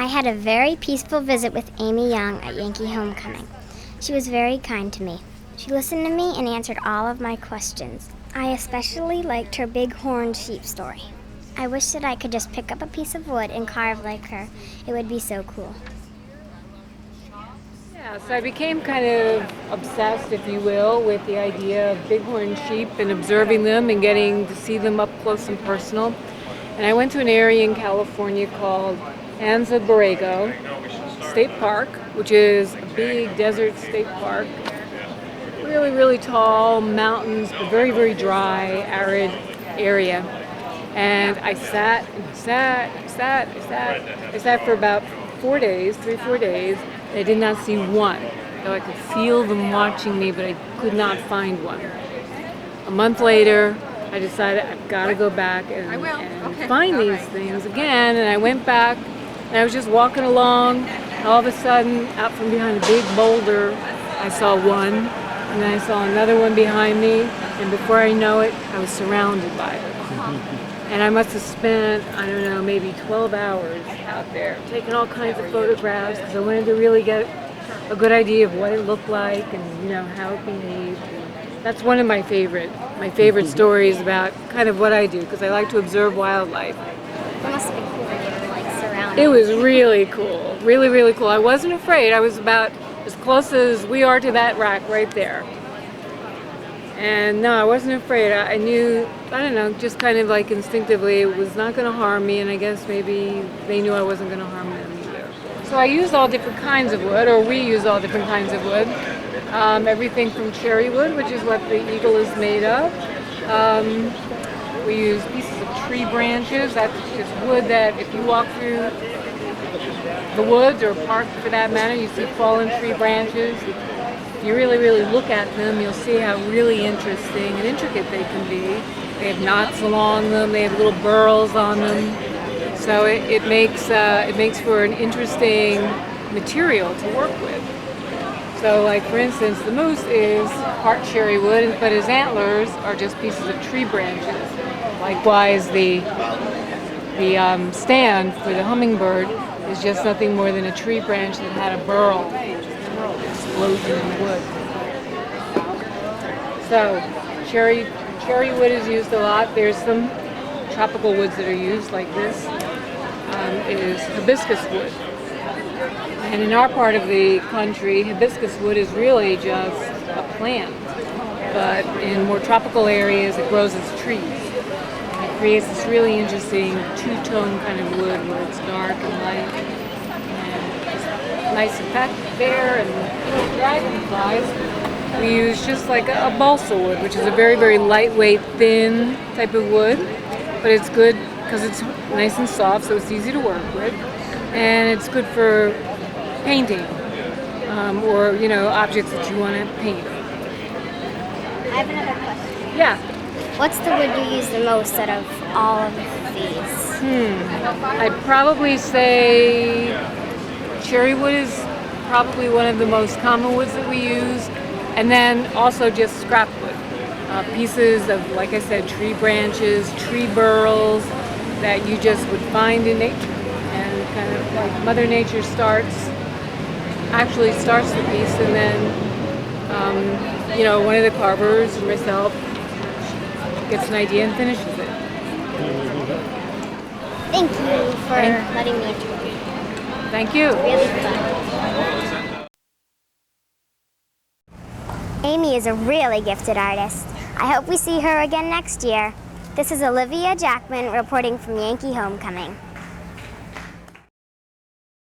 I had a very peaceful visit with Amy Young at Yankee Homecoming. She was very kind to me. She listened to me and answered all of my questions. I especially liked her bighorn sheep story. I wish that I could just pick up a piece of wood and carve like her. It would be so cool. Yeah, so I became kind of obsessed, if you will, with the idea of bighorn sheep and observing them and getting to see them up close and personal. And I went to an area in California called Anza Borrego State Park, which is a big desert state park. Really, really tall mountains, but very, very dry, arid area. And I sat for about 4 days, 3-4 days. I did not see one, though I could feel them watching me, but I could not find one. A month later, I decided I've got to go back and find these things again. And I went back, and I was just walking along. And all of a sudden, out from behind a big boulder, I saw one, and then I saw another one behind me. And before I know it, I was surrounded by them. And I must have spent, I don't know, maybe 12 hours out there, taking all kinds of photographs, because I wanted to really get a good idea of what it looked like and, how it behaved. That's one of my favorite stories about kind of what I do, because I like to observe wildlife. It must have been cool when you were surrounded. It was really cool, really, really cool. I wasn't afraid. I was about as close as we are to that rack right there. And no, I wasn't afraid. I knew, I don't know, just kind of like instinctively it was not going to harm me, and I guess maybe they knew I wasn't going to harm them either. So I used all different kinds of wood, or we use all different kinds of wood. Everything from cherry wood, which is what the eagle is made of. We use pieces of tree branches. That's just wood that if you walk through the woods or park for that matter, you see fallen tree branches. If you really, really look at them, you'll see how really interesting and intricate they can be. They have knots along them. They have little burls on them. So it makes for an interesting material to work with. So, like for instance, the moose is part cherry wood, but his antlers are just pieces of tree branches. Likewise, the stand for the hummingbird is just nothing more than a tree branch that had a burl. Explosion in the wood. So cherry wood is used a lot. There's some tropical woods that are used like this. Is hibiscus wood. And in our part of the country, hibiscus wood is really just a plant. But in more tropical areas, it grows as trees. And it creates this really interesting two-tone kind of wood where it's dark and light. Nice effect there, and little dragonflies. We use just like a balsa wood, which is a very, very lightweight, thin type of wood, but it's good because it's nice and soft, so it's easy to work with, and it's good for painting or objects that you want to paint. I have another question. Yeah. What's the wood you use the most out of all of these? I'd probably say cherry wood is probably one of the most common woods that we use, and then also just scrap wood. Pieces of, like I said, tree branches, tree burls that you just would find in nature, and kind of like Mother Nature starts the piece, and then one of the carvers, myself, gets an idea and finishes it. Thank you for letting me interview. Thank you. Really fun. Amy is a really gifted artist. I hope we see her again next year. This is Olivia Jackman reporting from Yankee Homecoming.